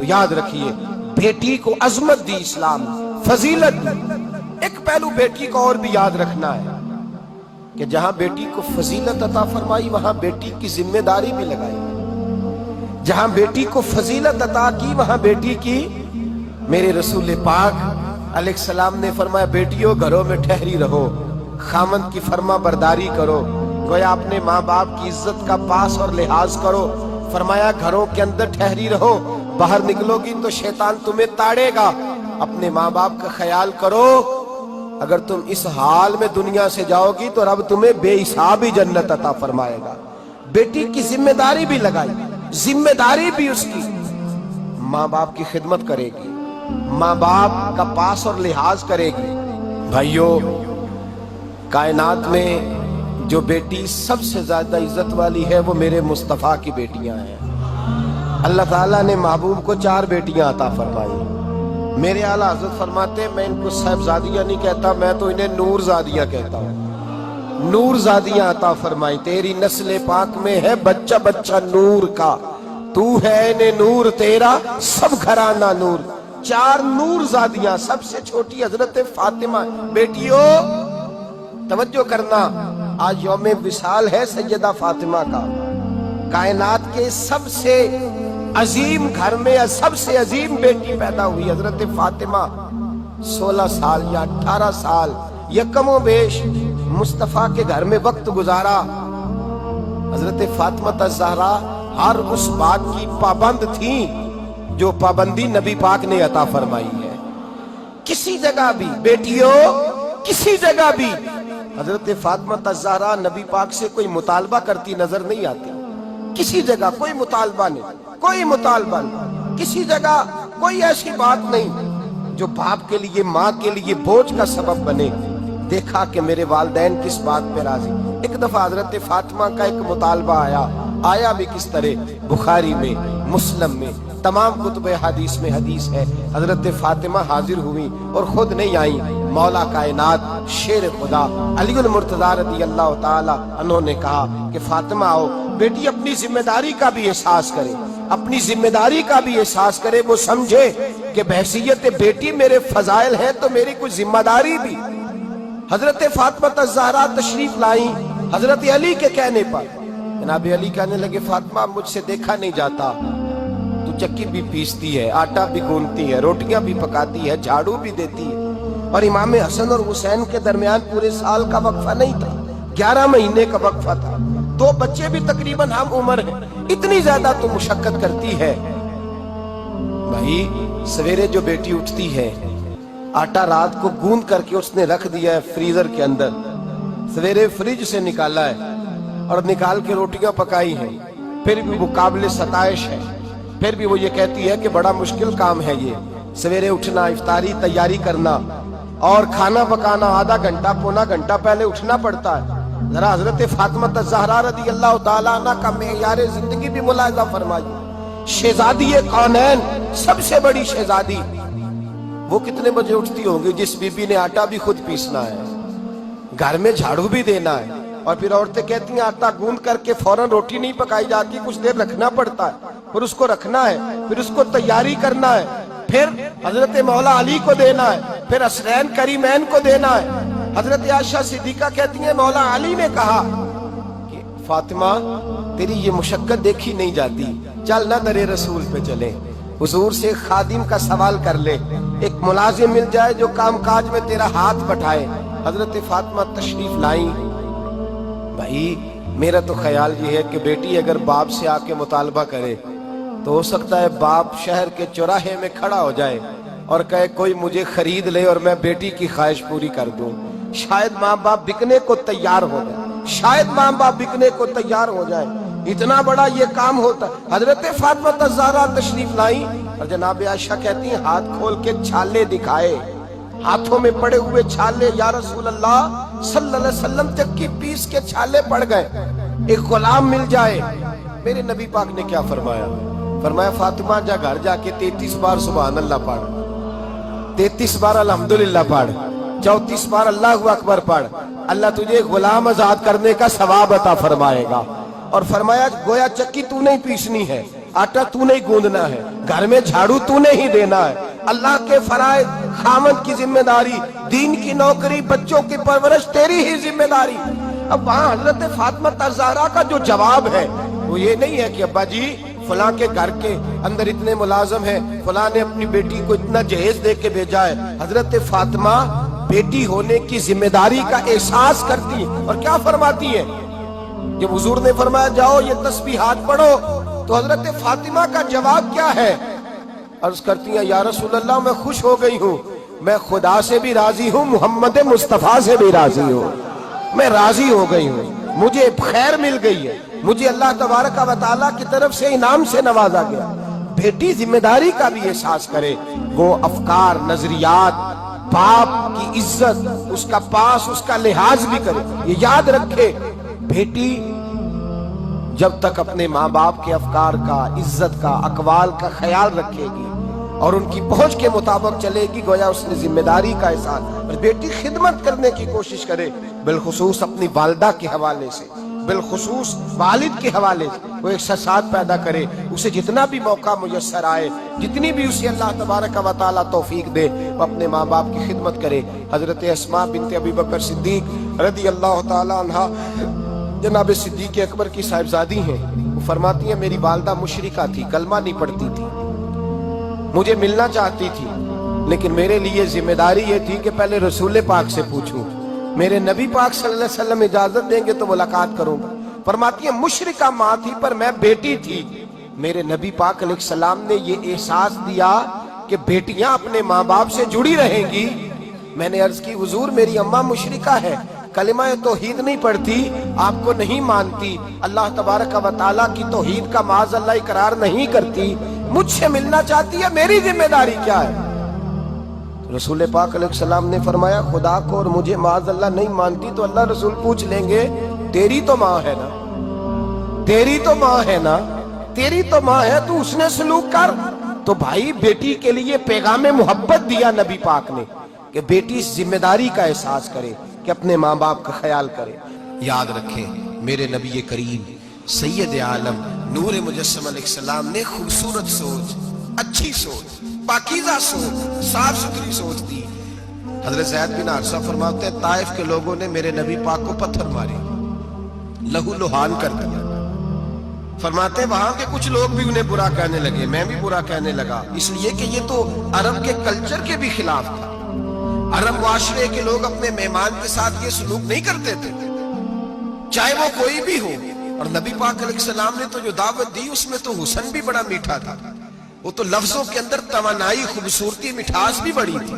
تو یاد رکھیے بیٹی کو عظمت دی اسلام، فضیلت دی۔ ایک پہلو بیٹی کو اور بھی یاد رکھنا ہے کہ جہاں بیٹی کو فضیلت عطا فرمائی وہاں بیٹی کی ذمہ داری بھی لگائی، جہاں بیٹی کو فضیلت عطا کی وہاں بیٹی کی، میرے رسول پاک علیہ السلام نے فرمایا بیٹیوں گھروں میں ٹھہری رہو، خامند کی فرما برداری کرو، گویا اپنے ماں باپ کی عزت کا پاس اور لحاظ کرو۔ فرمایا گھروں کے اندر ٹھہری رہو، باہر نکلو گی تو شیطان تمہیں تاڑے گا، اپنے ماں باپ کا خیال کرو، اگر تم اس حال میں دنیا سے جاؤ گی تو رب تمہیں بے حساب ہی جنت عطا فرمائے گا۔ بیٹی کی ذمہ داری بھی لگائی، ذمہ داری بھی اس کی، ماں باپ کی خدمت کرے گی، ماں باپ کا پاس اور لحاظ کرے گی۔ بھائیو، کائنات میں جو بیٹی سب سے زیادہ عزت والی ہے وہ میرے مصطفیٰ کی بیٹیاں ہیں۔ اللہ تعالیٰ نے محبوب کو 4 بیٹیاں عطا فرمائی۔ میرے اعلیٰ حضرت فرماتے ہیں میں ان کو صاحبزادیاں نہیں کہتا، میں تو انہیں نور زادیاں کہتا ہوں۔ نور زادیاں عطا فرمائی، تیری نسل پاک میں ہے بچہ بچہ نور کا، تو ہے نے نور تیرا سب گھرانہ نور۔ 4 نور زادیاں، سب سے چھوٹی حضرت فاطمہ۔ بیٹیوں توجہ کرنا، آج یوم وصال ہے سیدہ فاطمہ کا، کائنات کے سب سے عظیم گھر میں سب سے عظیم بیٹی پیدا ہوئی حضرت فاطمہ۔ 16 سال یا 18 سال یکم و بیش مصطفیٰ کے گھر میں وقت گزارا۔ حضرت فاطمہ الزہرا ہر اس بات کی پابند تھیں جو پابندی نبی پاک نے عطا فرمائی ہے۔ کسی جگہ بھی بیٹیوں، کسی جگہ بھی حضرت فاطمہ الزہرا نبی پاک سے کوئی مطالبہ کرتی نظر نہیں آتی، کسی جگہ کوئی مطالبہ نہیں، کوئی مطالبہ نہیں، کسی جگہ کوئی ایسی بات نہیں جو باپ کے لیے ماں کے لیے بوجھ کا سبب بنے۔ دیکھا کہ میرے والدین کس بات پہ راضی۔ ایک دفعہ حضرت فاطمہ کا ایک مطالبہ آیا بھی کس طرح، بخاری میں، مسلم میں، تمام کتب حدیث میں حدیث ہے، حضرت فاطمہ حاضر ہوئی اور خود نہیں آئیں، مولا کائنات شیر خدا علی المرتضیٰ رضی اللہ تعالی عنہ نے کہا کہ فاطمہ آؤ، بیٹی اپنی ذمہ داری کا بھی احساس کرے، اپنی ذمہ داری کا بھی احساس کرے، وہ سمجھے کہ بحیثیت بیٹی میرے فضائل ہیں تو میری کوئی ذمہ داری بھی۔ حضرت فاطمہ الزہرا تشریف لائیں حضرت علی کے کہنے پر۔ جناب علی کہنے لگے فاطمہ مجھ سے دیکھا نہیں جاتا، تو چکی بھی پیستی ہے، آٹا بھی گوندتی ہے، روٹیاں بھی پکاتی ہے، جھاڑو بھی دیتی ہے، اور امام حسن اور حسین کے درمیان پورے سال کا وقفہ نہیں تھا، 11 مہینے کا وقفہ تھا، 2 بچے بھی تقریباً ہم عمر ہیں، اتنی زیادہ تو مشقت کرتی ہے۔ بھائی سویرے جو بیٹی اٹھتی ہے، آٹا رات کو گوند کر کے اس نے رکھ دیا ہے فریزر کے اندر، سویرے فریج سے نکالا ہے اور نکال کے روٹیاں پکائی ہیں، پھر بھی وہ قابل ستائش ہے، پھر بھی وہ یہ کہتی ہے کہ بڑا مشکل کام ہے یہ، سویرے اٹھنا، افطاری تیاری کرنا اور کھانا پکانا، آدھا گھنٹہ پونا گھنٹہ پہلے اٹھنا پڑتا ہے۔ ذرا حضرت فاطمہ الزہرا رضی اللہ تعالیٰ عنہ کا معیار زندگی بھی ملاحظہ فرمائیے۔ شہزادی کونین، سب سے بڑی شہزادی، وہ کتنے بجے اٹھتی ہوگی جس بی بی نے آٹا بھی خود پیسنا ہے، گھر میں جھاڑو بھی دینا ہے، اور پھر عورتیں کہتی ہیں آٹا گوند کر کے فوراً روٹی نہیں پکائی جاتی، کچھ دیر رکھنا پڑتا ہے، پھر اس کو رکھنا ہے، پھر اس کو تیاری کرنا ہے، پھر حضرت مولا علی کو دینا ہے، پھر حسنین کریمین کو دینا ہے۔ حضرت عائشہ صدیقہ کہتی ہیں مولا علی نے کہا کہ فاطمہ تیری یہ مشقت دیکھی نہیں جاتی، چل نہ در رسول پہ چلے، حضور سے خادم کا سوال کر لے، ایک ملازم مل جائے جو کام کاج میں تیرا ہاتھ بٹھائے۔ حضرت فاطمہ تشریف لائیں۔ بھائی میرا تو خیال یہ ہے کہ بیٹی اگر باپ سے آ کے مطالبہ کرے تو ہو سکتا ہے باپ شہر کے چوراہے میں کھڑا ہو جائے اور کہے کوئی مجھے خرید لے اور میں بیٹی کی خواہش پوری کر دوں۔ شاید ماں باپ بکنے کو تیار ہو جائے، شاید ماں باپ بکنے کو تیار ہو جائے، اتنا بڑا یہ کام ہوتا ہے۔ حضرت فاطمہ الزہرا تشریف لائیں اور جناب عائشہ کہتی ہیں ہاتھ کھول کے چھالے دکھائے، ہاتھوں میں پڑے ہوئے چھالے، یا رسول اللہ صلی اللہ علیہ وسلم چکی پیس کے چھالے پڑ گئے، ایک غلام مل جائے۔ میرے نبی پاک نے کیا فرمایا؟ فرمایا فاطمہ جا گھر جا کے 33 بار سبحان اللہ پڑھ، 33 بار الحمدللہ پڑھ، 34 بار اللہ اکبر پڑھ، اللہ تجھے غلام آزاد کرنے کا ثواب عطا فرمائے گا۔ اور فرمایا گویا چکی تو نہیں پیسنی ہے، آٹا تو نہیں گوندنا ہے، گھر میں جھاڑو تو نہیں دینا ہے، اللہ کے فرائض، خامد کی ذمہ داری، دین کی نوکری، بچوں کی پرورش تیری ہی ذمہ داری۔ اب وہاں حضرت فاطمہ الزہرا کا جو جواب ہے وہ یہ نہیں ہے کہ ابا جی فلاں کے گھر کے اندر اتنے ملازم ہیں، فلاں نے اپنی بیٹی کو اتنا جہیز دے کے بھیجا ہے۔ حضرت فاطمہ بیٹی ہونے کی ذمہ داری کا احساس کرتی ہے اور کیا فرماتی ہے؟ جب حضور نے فرمایا جاؤ یہ تسبیحات پڑھو تو حضرت فاطمہ کا جواب کیا ہے؟ عرض کرتی ہیں یا رسول اللہ میں خوش ہو گئی ہوں، میں خدا سے بھی راضی ہوں، محمد مصطفیٰ سے بھی راضی ہوں، میں راضی ہو گئی ہوں، مجھے خیر مل گئی ہے، مجھے اللہ تبارک و تعالیٰ کی طرف سے انعام سے نوازا گیا۔ بیٹی ذمہ داری کا بھی احساس کرے، وہ افکار، نظریات، باپ کی عزت، اس کا پاس، اس کا لحاظ بھی کرے۔ یہ یاد رکھے بیٹی جب تک اپنے ماں باپ کے افکار کا، عزت کا، اقوال کا خیال رکھے گی اور ان کی پہنچ کے مطابق چلے گی، گویا اس نے ذمہ داری کا احساس۔ اور بیٹی خدمت کرنے کی کوشش کرے، بالخصوص اپنی والدہ کے حوالے سے، بالخصوص والد کے حوالے سے وہ احساسات پیدا کرے، اسے جتنا بھی موقع میسر آئے، جتنی بھی اسے اللہ تبارک و تعالیٰ توفیق دے، وہ اپنے ماں باپ کی خدمت کرے۔ حضرت اسماء بنت ابی بکر صدیق رضی اللہ تعالیٰ عنہ جناب صدیق اکبر کی صاحبزادی ہیں، وہ فرماتی ہیں میری والدہ مشرکہ تھی، کلمہ نہیں پڑھتی تھی، مجھے ملنا چاہتی تھی، لیکن میرے لیے ذمہ داری یہ تھی کہ پہلے رسول پاک سے پوچھوں، میرے نبی پاک صلی اللہ علیہ وسلم اجازت دیں گے تو ملاقات کروں گا۔ فرماتی ہیں مشرکہ ماں تھی پر میں بیٹی تھی، میرے نبی پاک علیہ السلام نے یہ احساس دیا کہ بیٹیاں اپنے ماں باپ سے جڑی رہیں گی۔ میں نے عرض کی حضور میری اماں مشرکہ ہے، کلمہ توحید نہیں پڑھتی، آپ کو نہیں مانتی، اللہ تبارک و تعالیٰ کی توحید کا معاذ اللہ اقرار نہیں کرتی، مجھ سے ملنا چاہتی ہے، میری ذمہ داری کیا ہے؟ رسول پاک علیہ السلام نے فرمایا خدا کو اور مجھے معاذ اللہ نہیں مانتی تو اللہ رسول پوچھ لیں گے تیری تو ماں ہے نا، تیری تو ماں ہے نا، تیری تو ماں ہے تو اس نے سلوک کر۔ تو بھائی بیٹی کے لیے پیغام محبت دیا نبی پاک نے کہ بیٹی اس ذمہ داری کا احساس کرے کہ اپنے ماں باپ کا خیال کرے۔ یاد رکھیں میرے نبی کریم سید عالم نور مجسم علیہ السلام نے خوبصورت سوچ، اچھی سوچ، پاکیزہ سوچ، صاف ستھری سوچ دی۔ حضرت زید بن حارثہ فرماتے ہیں طائف کے لوگوں نے میرے نبی پاک کو پتھر مارے، لہو لہان کر دیا۔ فرماتے ہیں وہاں کے کچھ لوگ بھی انہیں برا کہنے لگے، میں بھی برا کہنے لگا، اس لیے کہ یہ تو عرب کے کلچر کے بھی خلاف تھا۔ عرب معاشرے کے لوگ اپنے مہمان کے ساتھ یہ سلوک نہیں کرتے تھے، چاہے وہ کوئی بھی ہو۔ اور نبی پاک علیہ السلام نے تو جو دعوت دی اس میں تو حسن بھی بڑا میٹھا تھا، وہ تو لفظوں کے اندر توانائی، خوبصورتی، مٹھاس بھی بڑی تھی۔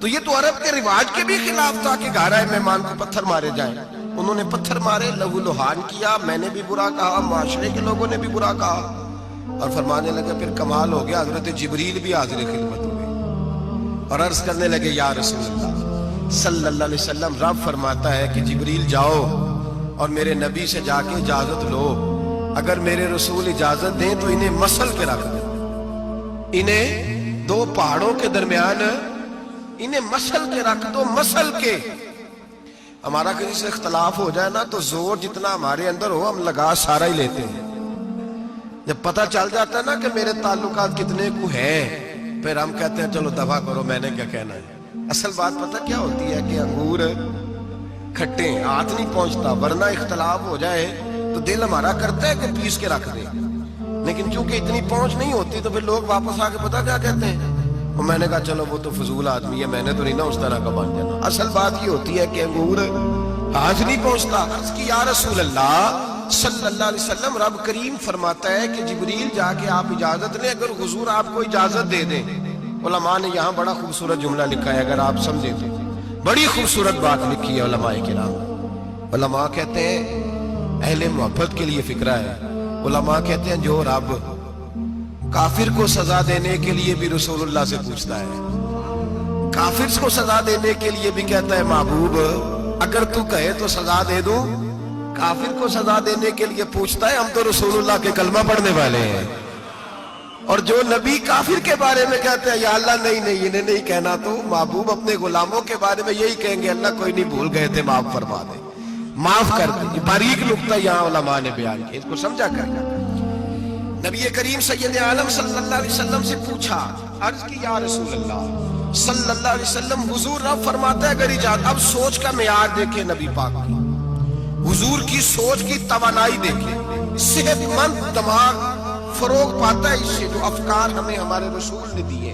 تو یہ تو عرب کے رواج کے بھی خلاف تھا کہ گھر آئے مہمان کو پتھر مارے جائیں۔ انہوں نے پتھر مارے، لہو لہان کیا، میں نے بھی برا کہا، معاشرے کے لوگوں نے بھی برا کہا، اور فرمانے لگے پھر کمال ہو گیا، حضرت جبریل بھی حاضر خدمت ہوئے اور عرض کرنے لگے یا رسول اللہ صلی اللہ علیہ وسلم رب فرماتا ہے کہ جبریل جاؤ اور میرے نبی سے جا کے اجازت لو، اگر میرے رسول اجازت دیں تو انہیں مسل کے رکھ دیں، انہیں دو پہاڑوں کے درمیان انہیں مسل کے رکھ دو، مسل کے۔ ہمارا کسی سے اختلاف ہو جائے نا تو زور جتنا ہمارے اندر ہو ہم لگا سارا ہی لیتے ہیں، جب پتہ چل جاتا ہے نا کہ میرے تعلقات کتنے کو ہیں پھر ہم کہتے ہیں چلو دفع کرو، میں نے کیا کہنا ہے۔ اصل بات پتہ کیا ہوتی ہے کہ انگور کھٹے ہاتھ نہیں پہنچتا، ورنہ اختلاف ہو جائے تو دل ہمارا کرتا ہے کہ پیس کے رکھ دے، لیکن چونکہ اتنی پہنچ نہیں ہوتی تو پھر لوگ واپس آ کے پتہ کیا کہتے ہیں، اور میں نے کہا چلو وہ تو فضول آدمی ہے، میں نے تو نہیں نا اس طرح کا بن جانا۔ اصل بات یہ ہوتی ہے کہ انگور ہاتھ نہیں پہنچتا۔ عرض کی یا رسول اللہ صلی اللہ علیہ وسلم رب کریم فرماتا ہے کہ جبریل جا کے آپ اجازت لیں، اگر حضور آپ کو اجازت دے دیں۔ علماء نے یہاں بڑا خوبصورت جملہ لکھا ہے، اگر آپ سمجھیں تو بڑی خوبصورت بات لکھی ہے علماء کرام۔ علماء کہتے ہیں اہل محبت کے لیے فکرہ ہے، علماء کہتے ہیں جو رب کافر کو سزا دینے کے لیے بھی رسول اللہ سے پوچھتا ہے، کافر کو سزا دینے کے لیے بھی کہتا ہے محبوب اگر تو کہے تو سزا دے دوں، کافر کو سزا دینے کے لیے پوچھتا ہے، ہم تو رسول اللہ کے کلمہ پڑھنے والے ہیں۔ اور جو نبی کافر کے بارے میں کہتے ہیں یا اللہ نہیں نہیں انہیں نہیں کہنا، تو محبوب اپنے غلاموں کے بارے میں یہی کہیں گے اللہ کوئی نہیں بھول گئے تھے، معاف فرما دے، معاف کر دے۔ باریک نقطہ یہاں علماء نے بیان کیا، اس کو سمجھا کر۔ نبی کریم سید عالم صلی اللہ علیہ وسلم سے پوچھا، عرض کی یا رسول اللہ صلی اللہ علیہ وسلم، حضور رب فرماتا ہے اگر اجازت، اب سوچ کا معیار دیکھیں نبی پاک کی، حضور کی سوچ کی توانائی دیکھیں، صحت مند دماغ فروغ پاتا ہے اس سے جو افکار ہمیں ہمارے رسول نے دیے۔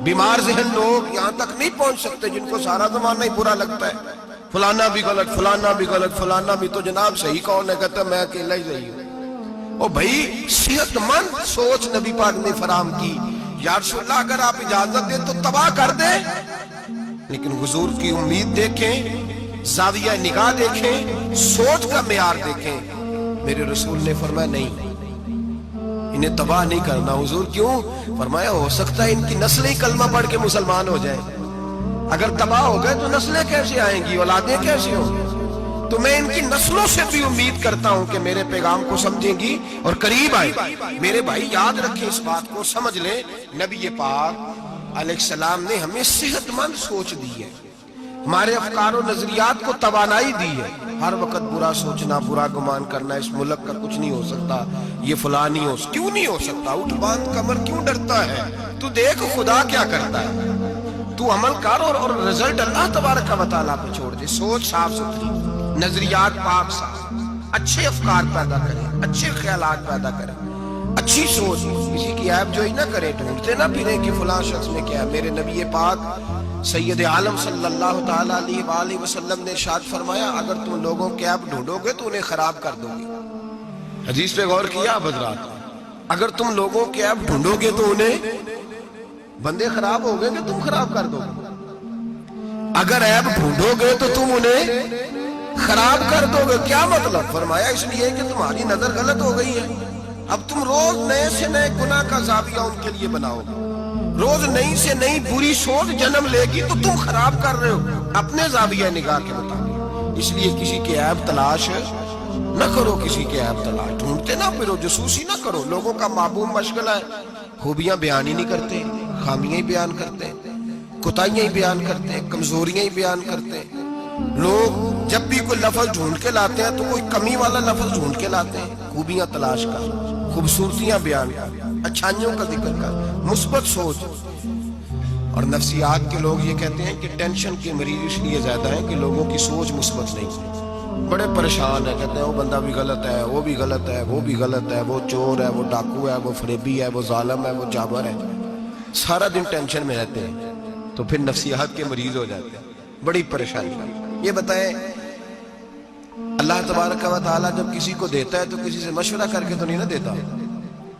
بیمار ذہن لوگ یہاں تک نہیں پہنچ سکتے جن کو سارا زمانہ ہی برا لگتا ہے، فلانا بھی غلط، فلانا بھی غلط، فلانا بھی، تو جناب صحیح کون ہے؟ کہتا ہے میں اکیلا ہی صحیح ہوں۔ او بھائی صحت مند سوچ نبی پاک نے فراہم کی، یا رسول اللہ اگر آپ اجازت دیں تو تباہ کر دیں، لیکن حضور کی امید دیکھیں، زاویہ نگاہ دیکھیں، سوچ کا معیار دیکھیں۔ میرے رسول نے فرمایا نہیں، انہیں تباہ نہیں کرنا۔ حضور کیوں؟ فرمایا ہو سکتا ہے ان کی نسلیں کلمہ پڑھ کے مسلمان ہو جائیں، اگر تباہ ہو گئے تو نسلیں کیسے آئیں گی، اولادیں کیسے ہوں گی؟ تو میں ان کی نسلوں سے بھی امید کرتا ہوں کہ میرے پیغام کو سمجھیں گی اور قریب آئے۔ میرے بھائی یاد رکھیں اس بات کو، سمجھ لیں نبی پاک علیہ السلام نے ہمیں صحت مند سوچ دی ہے، ہمارے افکار و نظریات کو توانائی دی ہے۔ ہر وقت برا سوچنا، برا گمان کرنا، اس ملک کا کچھ نہیں ہو سکتا، یہ فلاں نہیں ہو سکتا، کیوں نہیں ہو سکتا؟ اٹھ باندھ کمر کیوں ڈرتا ہے؟ تو دیکھ خدا کیا کرتا ہے، تو عمل کر اور رزلٹ اللہ تبارک و تعالیٰ پہ چھوڑ دے۔ سوچ صاف ستھری، نظریات پاک صاف، اچھے افکار پیدا کریں، اچھے خیالات پیدا کریں، اچھی سوچ، کسی کی عیب جوئی نہ کریں، ڈھونڈتے نہ پھریں کہ فلاں شخص میں کیا ہے۔ میرے نبی پاک سید عالم صلی اللہ تعالیٰ علیہ وآلہ وسلم نے ارشاد فرمایا اگر تم لوگوں کے عیب ڈھونڈو گے تو انہیں خراب کر دو گے۔ حدیث پہ غور کیا حضرات؟ اگر تم لوگوں کے عیب ڈھونڈو گے تو انہیں، بندے خراب ہو گئے کہ تم خراب کر دو گے؟ اگر عیب ڈھونڈو گے تو تم انہیں خراب کر دو گے۔ کیا مطلب؟ فرمایا اس لیے کہ تمہاری نظر غلط ہو گئی ہے، اب تم روز نئے سے نئے گناہ کا زاویہ ان کے لیے بناؤ گے، روز نئی سے نئی بری سوچ جنم لے گی تو تم خراب کر رہے ہو اپنے زاویہ نگاہ کے مطابق۔ اس لیے کسی کے عیب تلاش نہ کرو، کسی کے عیب تلاش ڈھونڈتے نہ پھرو، جاسوسی نہ کرو۔ لوگوں کا معمول مشغلہ ہے، خوبیاں بیان ہی نہیں کرتے، خامیاں ہی بیان کرتے، کوتاہیاں ہی بیان کرتے، کمزوریاں ہی بیان کرتے۔ لوگ جب بھی کوئی لفظ ڈھونڈ کے لاتے ہیں تو کوئی کمی والا لفظ ڈھونڈ کے لاتے ہیں، خوبیاں تلاش کر، خوبصورتیاں بیان کر، اچھائیوں کا ذکر کر، مثبت سوچ۔ اور نفسیات کے لوگ یہ کہتے ہیں کہ ٹینشن کے مریض اس لیے زیادہ ہیں کہ لوگوں کی سوچ مثبت نہیں، بڑے پریشان ہیں، کہتے ہیں وہ بندہ بھی غلط ہے، وہ بھی غلط ہے، وہ بھی غلط ہے، وہ چور ہے، وہ ڈاکو ہے، وہ فریبی ہے، وہ ظالم ہے، وہ جابر ہے، سارا دن ٹینشن میں رہتے ہیں، تو پھر نفسیات کے مریض ہو جاتے ہیں، بڑی پریشانی۔ یہ بتائیں اللہ تبارک و تعالیٰ جب کسی کو دیتا ہے تو کسی سے مشورہ کر کے تو نہیں نہ دیتا،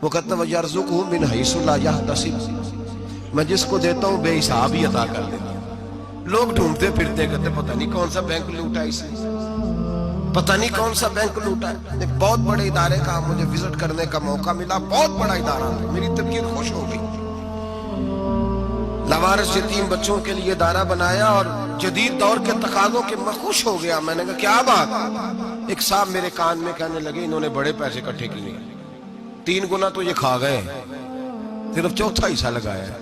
وہ کہتا ہے وَيَرْزُقْهُ مِنْ حَيْثُ لَا يَحْتَسِبُ، میں جس کو دیتا ہوں بے حساب ہی عطا کر دیتا ہوں۔ لوگ ڈھونڈتے پھرتے کہتے پتہ نہیں کون سا بینک لوٹا اس نے، پتہ نہیں کون سا بینک لوٹا ہے۔ ایک بہت بڑے ادارے کا مجھے وزٹ کرنے کا موقع ملا، بہت بڑا ادارہ، میری طبیعت خوش ہو گئی۔ لاوارث یتیم بچوں کے لیے ادارہ بنایا اور جدید دور کے تقاضوں کے میں خوش ہو گیا۔ میں نے کہا کیا بات؟ ایک صاحب میرے کان میں کہنے لگے انہوں نے بڑے پیسے اکٹھے کیے، 3 گنا تو یہ کھا گئے، صرف چوتھا حصہ لگایا ہے۔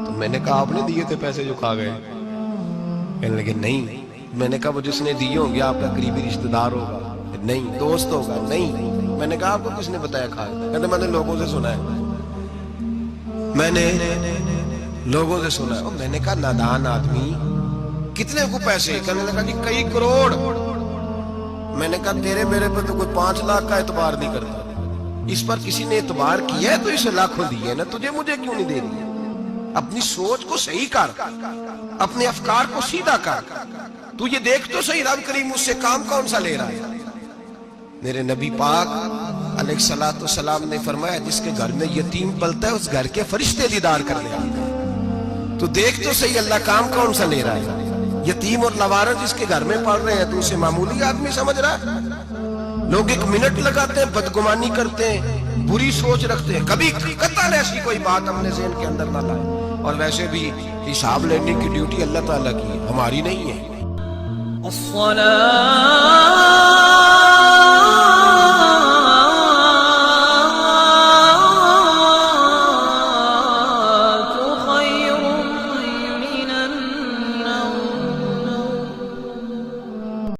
تو میں نے کہا آپ نے دیے تھے پیسے جو کھا گئے؟ کہنے لگے نہیں۔ میں نے کہا وہ جس نے دیے ہوں گے آپ کا قریبی رشتہ دار ہوگا؟ نہیں۔ دوست ہوگا؟ نہیں۔ میں نے کہا آپ کو کس نے بتایا کھا گئے؟ کہتے میں نے لوگوں سے سنا ہے، میں نے لوگوں سے سنا ہے۔ میں نے کہا نادان آدمی، کتنے کو پیسے؟ کہنے لگا جی کئی کروڑ۔ میں نے کہا تیرے میرے پر تو کوئی 5 لاکھ کا اعتبار نہیں کرتا، اس پر کسی نے اعتبار کیا ہے تو اسے لاکھوں دیے نا، تجھے مجھے کیوں نہیں دے رہی؟ اپنی سوچ کو صحیح کر، اپنے افکار کو سیدھا کر، تو یہ دیکھ تو صحیح رب کریم مجھ سے کام کون سا لے رہا ہے۔ میرے نبی پاک علیہ الصلوۃ والسلام نے فرمایا جس کے گھر میں یتیم پلتا ہے اس گھر کے فرشتے دیدار کر لے آتے ہیں۔ تو دیکھ تو صحیح اللہ کام کون سا لے رہا ہے۔ یتیم اور لاوارث جس کے گھر میں پڑھ رہے ہیں تو اسے معمولی آدمی سمجھ رہا ہے؟ لوگ 1 منٹ لگاتے ہیں، بدگمانی کرتے ہیں، بری سوچ رکھتے ہیں، کبھی قطعاً ایسی کوئی بات اپنے ذہن کے اندر نہ لائے۔ اور ویسے بھی حساب لینے کی ڈیوٹی اللہ تعالیٰ کی ہے، ہماری نہیں ہے۔ الصلاة